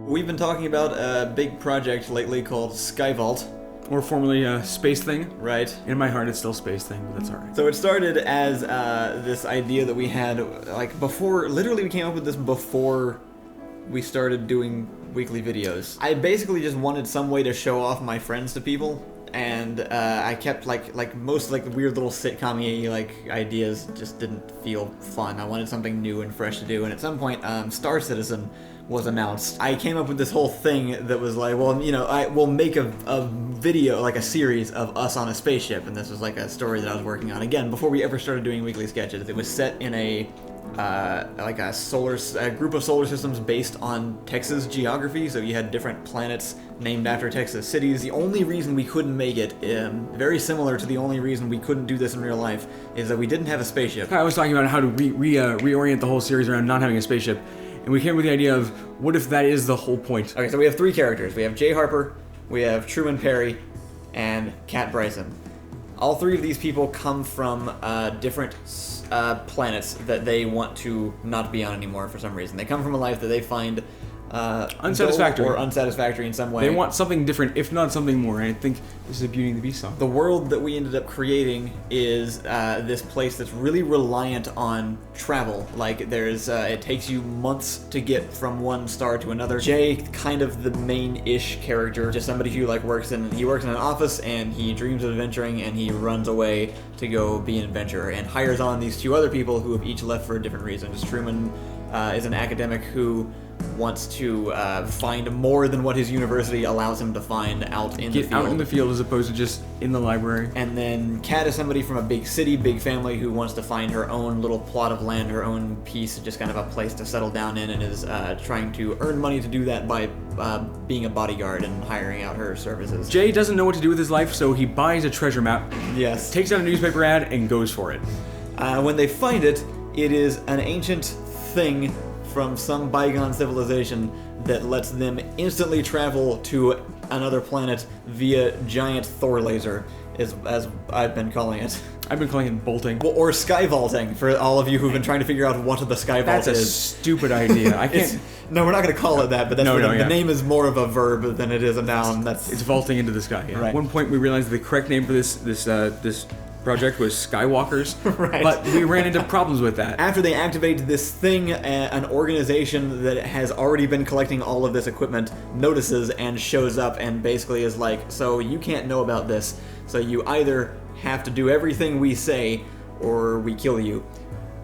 We've been talking about a big project lately called Skyvault. Or formerly Space Thing. Right. In my heart, it's still Space Thing, but that's alright. So it started as this idea that we had, like, before, literally we came up with this before we started doing weekly videos. I basically just wanted some way to show off my friends to people, and I kept, like most, like, weird little sitcom-y, like, ideas just didn't feel fun. I wanted something new and fresh to do, and at some point, Star Citizen was announced. I came up with this whole thing that was like, well, you know, I will make a video, like a series of us on a spaceship, and this was like a story that I was working on. Again, before we ever started doing weekly sketches, it was set in a like a group of solar systems based on Texas geography, so you had different planets named after Texas cities. The only reason we couldn't make it, very similar to the only reason we couldn't do this in real life, is that we didn't have a spaceship. I was talking about how to reorient the whole series around not having a spaceship. And we came up with the idea of, what if that is the whole point? Okay, so we have three characters. We have Jay Harper, we have Truman Perry, and Kat Bryson. All three of these people come from different planets that they want to not be on anymore for some reason. They come from a life that they find unsatisfactory or unsatisfactory in some way. They want something different, if not something more. And I think this is a Beauty and the Beast song. The world that we ended up creating is this place that's really reliant on travel. Like, there's it takes you months to get from one star to another. Jay, kind of the main-ish character, just somebody who works in an office and he dreams of adventuring and he runs away to go be an adventurer and hires on these two other people who have each left for different reasons. Truman is an academic who wants to find more than what his university allows him to find out in the field. Get out in the field as opposed to just in the library. And then Kat is somebody from a big city, big family, who wants to find her own little plot of land, her own piece, just kind of a place to settle down in, and is trying to earn money to do that by being a bodyguard and hiring out her services. Jay doesn't know what to do with his life, so he buys a treasure map, yes, takes out a newspaper ad, and goes for it. When they find it, it is an ancient thing from some bygone civilization that lets them instantly travel to another planet via giant Thor laser, as I've been calling it. I've been calling it bolting. Well, or skyvaulting, for all of you who've been trying to figure out what the skyvault is. That's a stupid idea. I can't... No, we're not going to call it that, but that's the name is more of a verb than it is a noun. It's vaulting into the sky. Yeah. Right. At one point, we realized the correct name for this project was Skywalkers, right. But we ran into problems with that. After they activate this thing, an organization that has already been collecting all of this equipment notices and shows up and basically is like, so you can't know about this, so you either have to do everything we say or we kill you.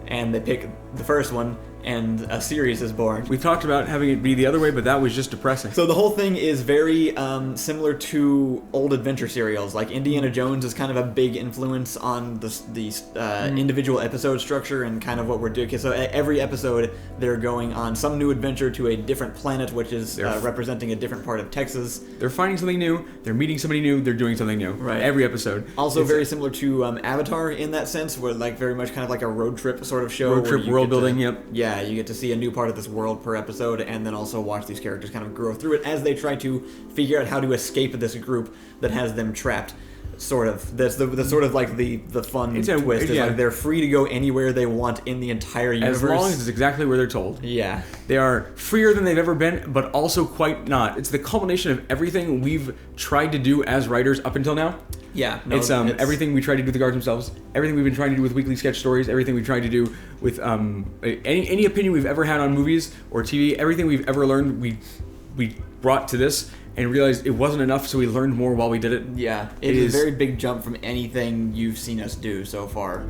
And they pick the first one, and a series is born. We talked about having it be the other way, but that was just depressing. So the whole thing is very similar to old adventure serials. Like Indiana Jones is kind of a big influence on the individual episode structure and kind of what we're doing. So every episode, they're going on some new adventure to a different planet, which is representing a different part of Texas. They're finding something new, they're meeting somebody new, they're doing something new. Right. Every episode. Also very similar to Avatar in that sense, where very much kind of like a road trip sort of show. Road trip world building, yep. Yeah. You get to see a new part of this world per episode, and then also watch these characters kind of grow through it as they try to figure out how to escape this group that has them trapped. Sort of. That's sort of like the fun twist. It's like they're free to go anywhere they want in the entire universe. As long as it's exactly where they're told. Yeah. They are freer than they've ever been, but also quite not. It's the culmination of everything we've tried to do as writers up until now. Yeah. No, it's everything we tried to do with the guards themselves, everything we've been trying to do with weekly sketch stories, everything we've tried to do with any opinion we've ever had on movies or TV, everything we've ever learned, we brought to this and realized it wasn't enough, so we learned more while we did it. Yeah, it is a very big jump from anything you've seen us do so far.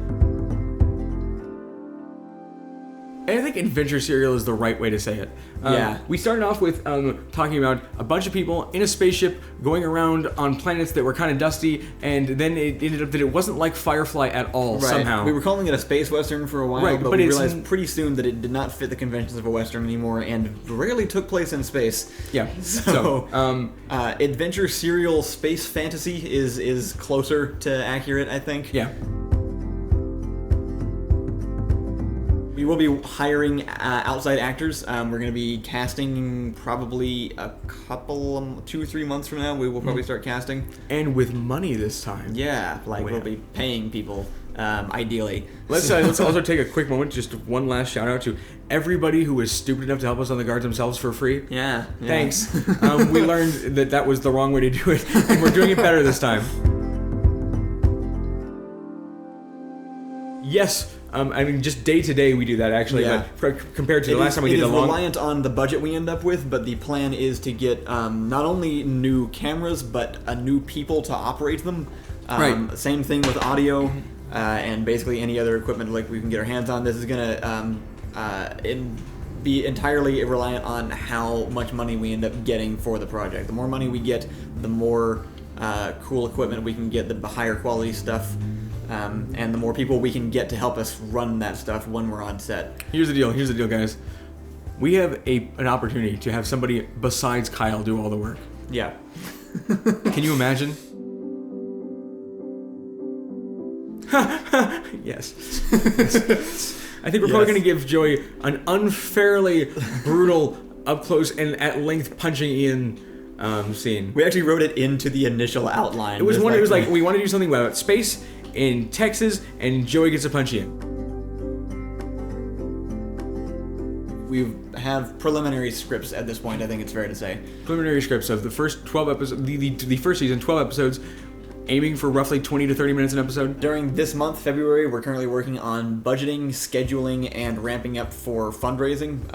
And I think adventure serial is the right way to say it. Yeah. We started off with talking about a bunch of people in a spaceship going around on planets that were kind of dusty, and then it ended up that it wasn't like Firefly at all, somehow. We were calling it a space western for a while, but we realized pretty soon that it did not fit the conventions of a western anymore and rarely took place in space. Yeah. So adventure serial space fantasy is closer to accurate, I think. Yeah. We will be hiring outside actors. We're going to be casting probably a couple, 2 or 3 months from now. We will probably start casting. And with money this time. Yeah, we'll be paying people ideally. Let's also take a quick moment, just one last shout out to everybody who was stupid enough to help us on the guards themselves for free. Yeah. Thanks. We learned that was the wrong way to do it, and we're doing it better this time. Yes. I mean, just day to day we do that actually, but compared to the last time we did the long... It is reliant on the budget we end up with, but the plan is to get not only new cameras, but new people to operate them. Right. Same thing with audio, and basically any other equipment like we can get our hands on. This is going to be entirely reliant on how much money we end up getting for the project. The more money we get, the more cool equipment we can get, the higher quality stuff. And the more people we can get to help us run that stuff when we're on set. Here's the deal, guys. We have an opportunity to have somebody besides Kyle do all the work. Yeah. Can you imagine? Yes. I think we're probably going to give Joey an unfairly brutal, up close and at length punching Ian scene. We actually wrote it into the initial outline. It was like we want to do something about space in Texas, and Joey gets a punch in. We have preliminary scripts at this point, I think it's fair to say. Preliminary scripts of the first 12 episodes, the first season, 12 episodes, aiming for roughly 20 to 30 minutes an episode. During this month, February, we're currently working on budgeting, scheduling, and ramping up for fundraising.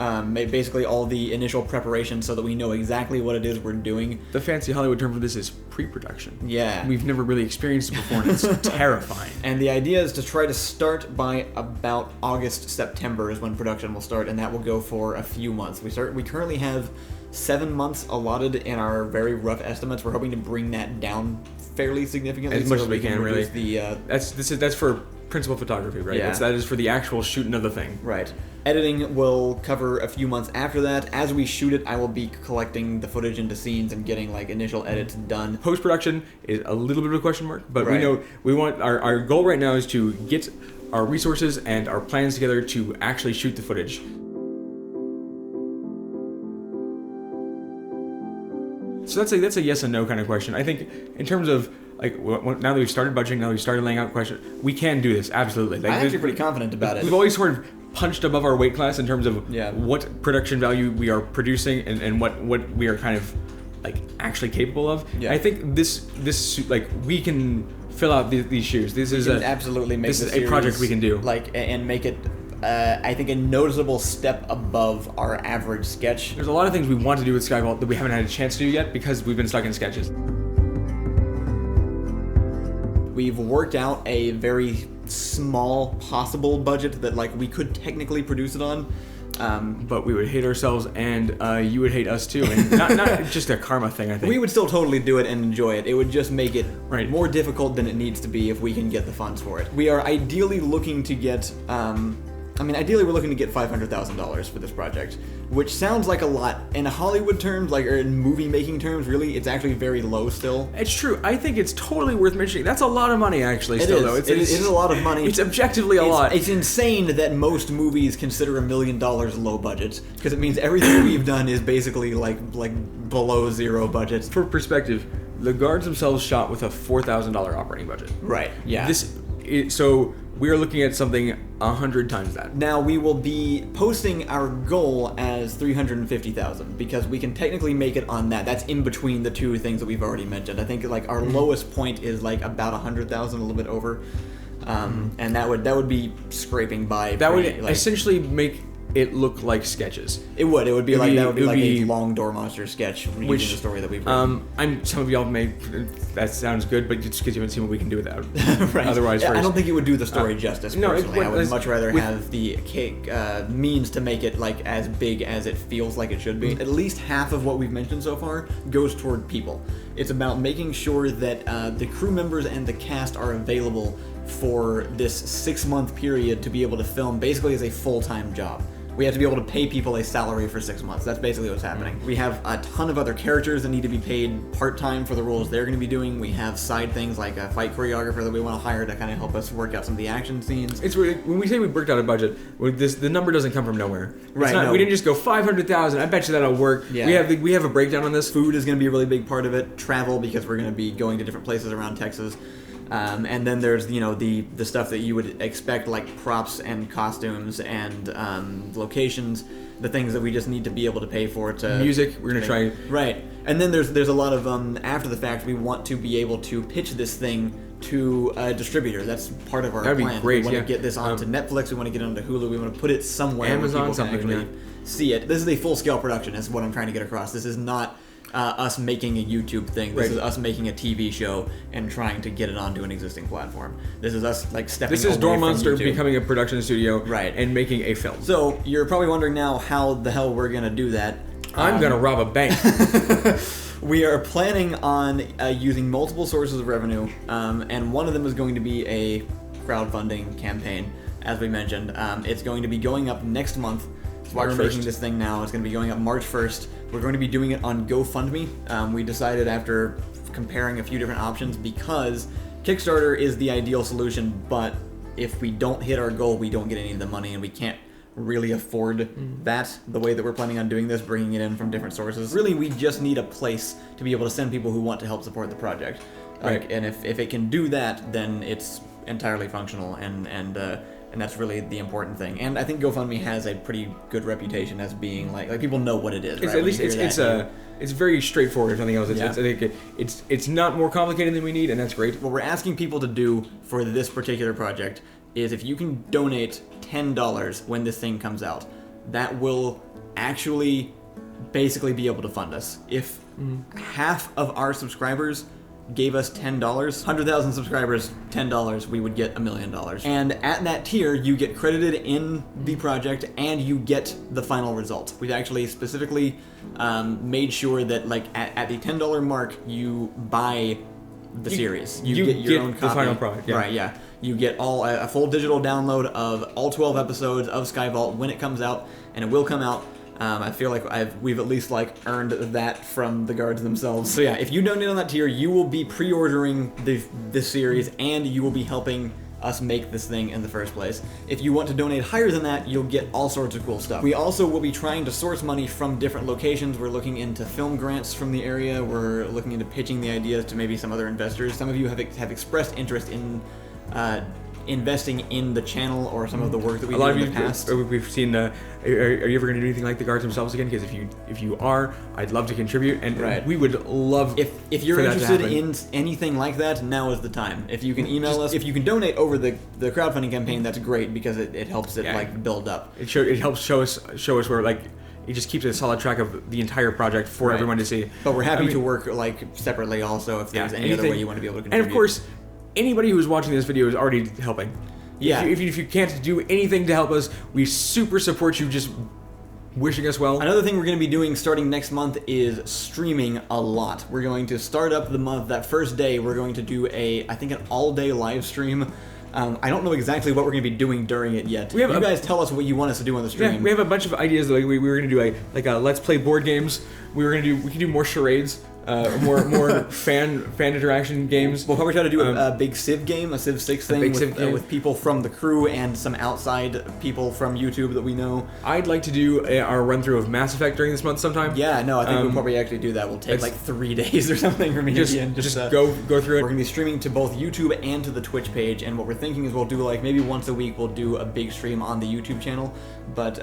Basically all the initial preparation so that we know exactly what it is we're doing. The fancy Hollywood term for this is pre-production. Yeah. We've never really experienced it before, and it's terrifying. And the idea is to try to start by about August, September is when production will start, and that will go for a few months. We currently have 7 months allotted in our very rough estimates. We're hoping to bring that down fairly significantly. As much as we can, really. That's for principal photography, right? Yeah. That is for the actual shooting of the thing. Right. Editing will cover a few months after that. As we shoot it, I will be collecting the footage into scenes and getting initial edits done. Post-production is a little bit of a question mark, but right. we know we want our goal right now is to get our resources and our plans together to actually shoot the footage. So that's a yes and no kind of question. I think in terms of now that we've started budgeting, now that we've started laying out questions, we can do this absolutely. I'm actually pretty confident about it. We've always sort of punched above our weight class in terms of what production value we are producing and what we are kind of actually capable of. Yeah. I think this we can fill out these shoes. This is absolutely make this is a project we can do and make it. I think a noticeable step above our average sketch. There's a lot of things we want to do with Skyvault that we haven't had a chance to do yet because we've been stuck in sketches. We've worked out a very small possible budget that we could technically produce it on. But we would hate ourselves and you would hate us too. And not just a karma thing, I think. We would still totally do it and enjoy it. It would just make it more difficult than it needs to be if we can get the funds for it. We are ideally looking to get... ideally we're looking to get $500,000 for this project, which sounds like a lot. In Hollywood terms, or in movie-making terms, really, it's actually very low still. It's true. I think it's totally worth mentioning. That's a lot of money, actually, It is a lot of money. It's objectively a lot. It's insane that most movies consider $1 million low budget, because it means everything we've done is basically, below zero budget. For perspective, the guards themselves shot with a $4,000 operating budget. Right, yeah. So we are looking at something 100 times that. Now we will be posting our goal as $350,000 because we can technically make it on that. That's in between the two things that we've already mentioned. I think our lowest point is about 100,000, a little bit over, and that would be scraping by. That would essentially make it look like sketches. It would be a long door monster sketch using the story that we've written. Some of y'all may, that sounds good, but just because you haven't seen what we can do with that. Right. Otherwise, I don't think it would do the story justice. Personally, I would much rather have the means to make it as big as it feels like it should be. At least half of what we've mentioned so far goes toward people. It's about making sure that the crew members and the cast are available for this 6-month period to be able to film basically as a full-time job. We have to be able to pay people a salary for 6 months. That's basically what's happening. We have a ton of other characters that need to be paid part-time for the roles they're going to be doing. We have side things like a fight choreographer that we want to hire to kind of help us work out some of the action scenes. It's really, when we say we worked out a budget, the number doesn't come from nowhere. Right. We didn't just go 500,000. I bet you that'll work. Yeah. We have a breakdown on this. Food is going to be a really big part of it. Travel, because we're going to be going to different places around Texas. And then there's the stuff that you would expect, like props and costumes and locations, the things that we just need to be able to pay for. To music, we're gonna try. Right, and then there's a lot of after the fact. We want to be able to pitch this thing to a distributor. That's part of our plan. That'd be great. We want to get this onto Netflix. We want to get it onto Hulu. We want to put it somewhere Amazon, where people can actually see it. This is a full-scale production. Is what I'm trying to get across. This is not us making a YouTube thing. This is us making a TV show and trying to get it onto an existing platform. This is us stepping. This is Dorm Monster becoming a production studio, and making a film. So you're probably wondering now how the hell we're gonna do that. I'm gonna rob a bank. We are planning on using multiple sources of revenue, and one of them is going to be a crowdfunding campaign, as we mentioned. It's going to be going up next month. We're making this thing now. It's going to be going up March 1st. We're going to be doing it on GoFundMe. We decided after comparing a few different options, because Kickstarter is the ideal solution, but if we don't hit our goal, we don't get any of the money, and we can't really afford that the way that we're planning on doing this, bringing it in from different sources. Really, we just need a place to be able to send people who want to help support the project. And if it can do that, then it's entirely functional, and that's really the important thing. And I think GoFundMe has a pretty good reputation as being like people know what it is. At least it's very straightforward. If nothing else, I think it's not more complicated than we need, and that's great. What we're asking people to do for this particular project is, if you can donate $10 when this thing comes out, that will actually basically be able to fund us. If half of our subscribers gave us $10, 100,000 subscribers, $10, we would get $1 million. And at that tier, you get credited in the project and you get the final result. We've actually specifically made sure that at the $10 mark, you buy the series. You get your own copy. The final product. Yeah. Right, yeah. You get a full digital download of all 12 episodes of Skyvault when it comes out, and it will come out. I feel like we've at least earned that from the guards themselves. So yeah, if you donate on that tier, you will be pre-ordering this series, and you will be helping us make this thing in the first place. If you want to donate higher than that, you'll get all sorts of cool stuff. We also will be trying to source money from different locations. We're looking into film grants from the area. We're looking into pitching the ideas to maybe some other investors. Some of you have expressed interest in investing in the channel or some of the work that we do in the past. We've seen. Are you ever going to do anything like the guards themselves again? Because if you are, I'd love to contribute, and we would love. If you're interested in anything like that, now is the time. If you can email us, if you can donate over the crowdfunding campaign, that's great, because it helps it build up. It helps show us where it just keeps a solid track of the entire project for everyone to see. But we're happy to work separately also if there's any other way you want to be able to contribute. And of course, anybody who's watching this video is already helping. Yeah. If you can't do anything to help us, we super support you just wishing us well. Another thing we're going to be doing starting next month is streaming a lot. We're going to start up the month, that first day, we're going to do I think an all-day live stream. I don't know exactly what we're going to be doing during it yet. You guys tell us what you want us to do on the stream. Yeah, we have a bunch of ideas. We were going to do a let's play board games. We can do more charades. More fan interaction games. We'll probably try to do a big Civ game, a Civ 6 thing with people from the crew and some outside people from YouTube that we know. I'd like to do our run through of Mass Effect during this month sometime. Yeah, no, I think we'll probably actually do that. We'll take 3 days or something for me just go through it. We're gonna be streaming to both YouTube and to the Twitch page, and what we're thinking is we'll do maybe once a week we'll do a big stream on the YouTube channel, but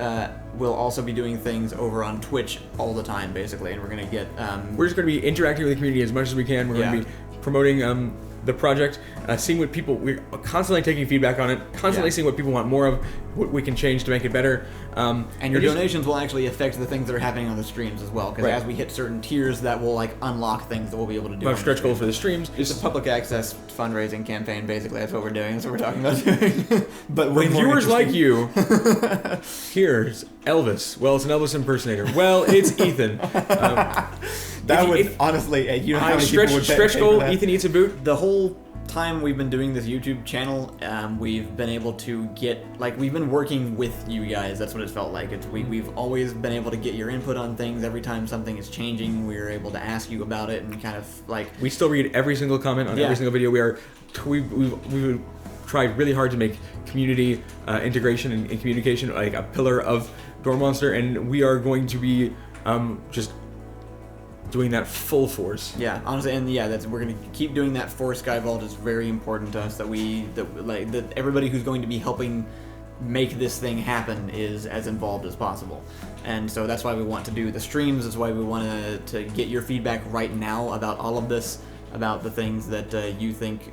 we'll also be doing things over on Twitch all the time, basically, and we're gonna get. We're just gonna be interacting with the community as much as we can. We're going to be promoting the project, seeing what people. We're constantly taking feedback on it, constantly seeing what people want more of, what we can change to make it better. And your donations will actually affect the things that are happening on the streams as well, because as we hit certain tiers, that will unlock things that we'll be able to do. We'll have stretch goals for the streams. It's a public access fundraising campaign, basically. That's what we're doing. That's what we're talking about doing. But way more viewers like you. Here's Elvis. Well, it's an Elvis impersonator. Well, it's Ethan. Honestly, you know how many people would stretch goal. Ethan eats a boot. The whole time we've been doing this YouTube channel, we've been able to get we've been working with you guys. That's what it felt like. We've always been able to get your input on things. Every time something is changing, we're able to ask you about it and kind of we still read every single comment on every single video. We've tried really hard to make community integration and communication a pillar of Dorm Monster, and we are going to be just doing that full force. Yeah, honestly, and yeah, we're gonna keep doing that for Skyvault. It's very important to us that everybody who's going to be helping make this thing happen is as involved as possible. And so that's why we want to do the streams. That's why we want to get your feedback right now about all of this, about the things that you think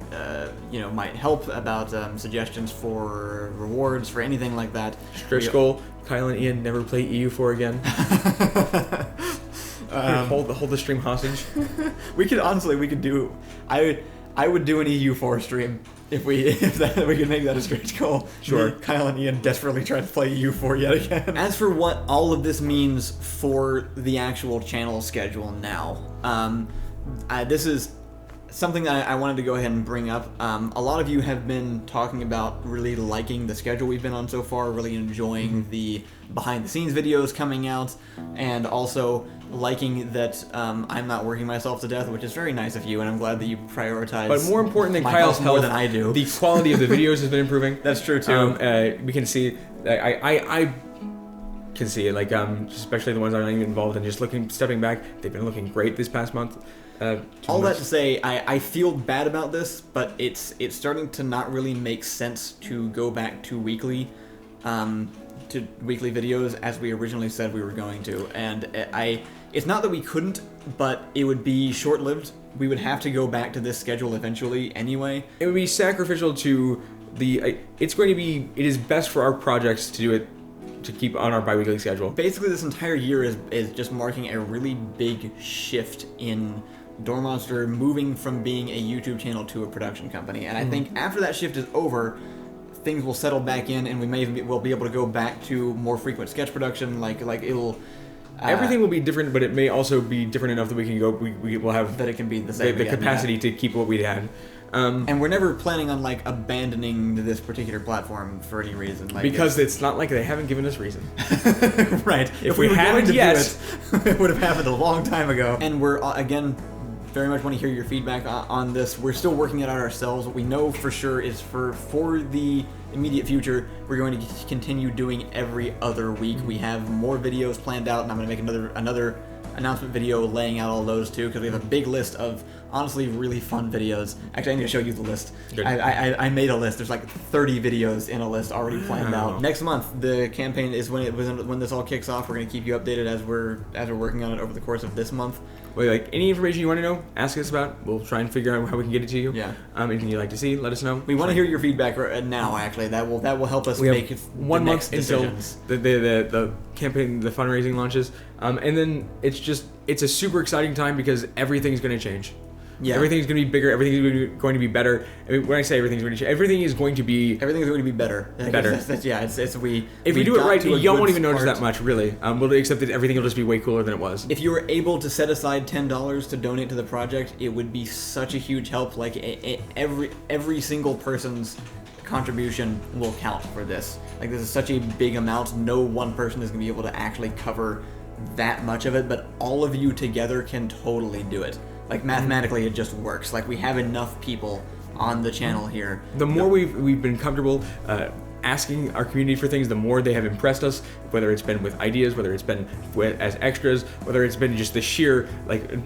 might help, about suggestions for rewards, for anything like that. Stretch goal: Kyle and Ian never play EU4 again. Hold the stream hostage. We could do. I would do an EU4 stream if we could make that a stretch goal. Sure. Kyle and Ian desperately try to play EU4 yet again. As for what all of this means for the actual channel schedule now, this is something that I wanted to go ahead and bring up. A lot of you have been talking about really liking the schedule we've been on so far, really enjoying the behind-the-scenes videos coming out, and also liking that I'm not working myself to death, which is very nice of you, and I'm glad that you prioritize. But more important than Kyle's health, more than I do, the quality of the videos has been improving. That's true too. We can see, I can see it, like especially the ones that are not even involved, and just stepping back, they've been looking great this past month. All that to say, I feel bad about this, but it's starting to not really make sense to go back to weekly videos as we originally said we were going to. And it's not that we couldn't, but it would be short-lived. We would have to go back to this schedule eventually anyway. It would be sacrificial to it is best for our projects to do it, to keep on our bi-weekly schedule. Basically, this entire year is just marking a really big shift in Doormonster moving from being a YouTube channel to a production company. And I think after that shift is over, things will settle back in, and we'll be able to go back to more frequent sketch production. Like it'll. Everything will be different, but it may also be different enough that we can go. We will have that it can be the same. The capacity to keep what we had. And we're never planning on abandoning this particular platform for any reason. Because it's not like they haven't given us reason. Right. If we hadn't yet, it would have happened a long time ago. And we're again very much want to hear your feedback on this. We're still working it out ourselves. What we know for sure is for the immediate future, we're going to continue doing every other week. We have more videos planned out, and I'm going to make another announcement video laying out all those too, because we have a big list of honestly really fun videos. Actually, I need to show you the list. I made a list. There's 30 videos in a list already planned out. Next month, the campaign is when this all kicks off. We're going to keep you updated as we're working on it over the course of this month. Wait, any information you want to know, ask us about. We'll try and figure out how we can get it to you. Yeah. Anything you'd like to see, let us know. We want to hear your feedback now. Actually, that will help us make one the month next until decisions. the campaign, the fundraising launches, and then it's a super exciting time because everything's going to change. Yeah. Everything's going to be bigger. Everything's going to be better. I mean, when I say everything's going to change, everything is going to be better. Better. If we do it right, you won't even notice that much, really. Except that everything will just be way cooler than it was. If you were able to set aside $10 to donate to the project, it would be such a huge help. Every single person's contribution will count for this. This is such a big amount. No one person is going to be able to actually cover that much of it, but all of you together can totally do it. Mathematically, it just works. We have enough people on the channel here. The more we've been comfortable asking our community for things, the more they have impressed us, whether it's been with ideas, whether it's been as extras, whether it's been just the sheer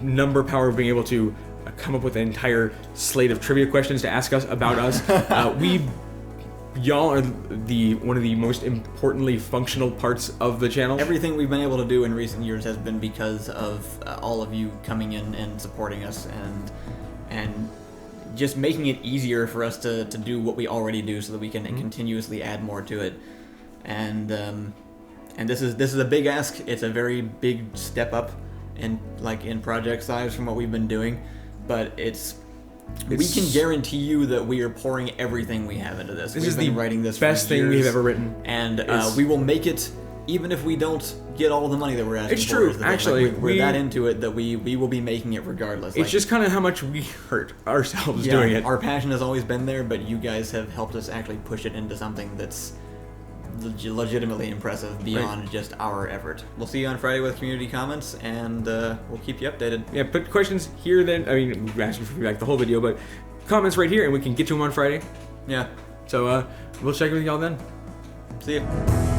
number power of being able to come up with an entire slate of trivia questions to ask us about us. Y'all are one of the most importantly functional parts of the channel. Everything we've been able to do in recent years has been because of all of you coming in and supporting us and just making it easier for us to do what we already do, so that we can continuously add more to it. And this is a big ask. It's a very big step up in project size from what we've been doing, but we can guarantee you that we are pouring everything we have into this. We've been writing this best thing we've ever written, and we will make it even if we don't get all the money that we're asking for. It's true, actually. We're that into it that we will be making it regardless. It's just kind of how much we hurt ourselves doing it. Our passion has always been there, but you guys have helped us actually push it into something that's legitimately impressive beyond just our effort. We'll see you on Friday with community comments, and we'll keep you updated. Yeah, put questions here then. I mean, we're asking for feedback the whole video, but comments right here, and we can get to them on Friday. Yeah. So we'll check in with y'all then. See you.